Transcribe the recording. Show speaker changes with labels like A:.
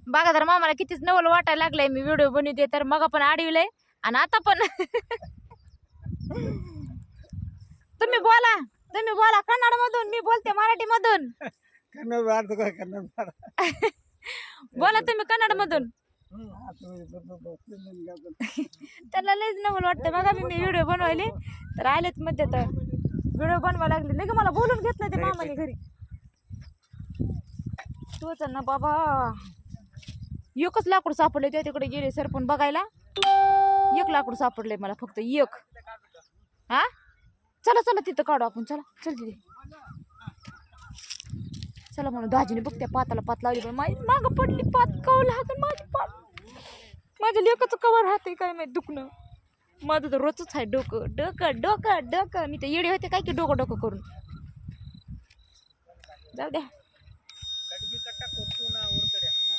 A: बघा तर मामाला कितीच नवल वाटायला लागलंय मी व्हिडिओ बनवते तर मग पण अडविलंय आणि आता पण तुम्ही बोला कन्नड मधून मी बोलते मराठी मधून बोला तुम्ही कन्नड मधून त्याला लयच नवल वाटतं बघा मी व्हिडिओ बनवायले तर आलेच मध्ये तर व्हिडिओ बनवा लागले लगे मला बोलून घेतलं ते मामाने घरी तोच ना बाबा एकच लाकूड सापडले ते तिकडे गेले सर पण बघायला एक लाकूड सापडले मला फक्त एक हा चला चला तिथं काढू आपण चला चल तिथे चला म्हणून दाजीने बघ त्या पाताला पात लावली पण माझी मागं पडली पात कवल हात माझी पात माझ्या लेकाचं कवर राहते काय माहिती दुखणं माझं तर रोजच आहे डोकं डोकं डोकं डोकं मी तर येडे होते काय की डोकं डोकं करून जाऊ द्या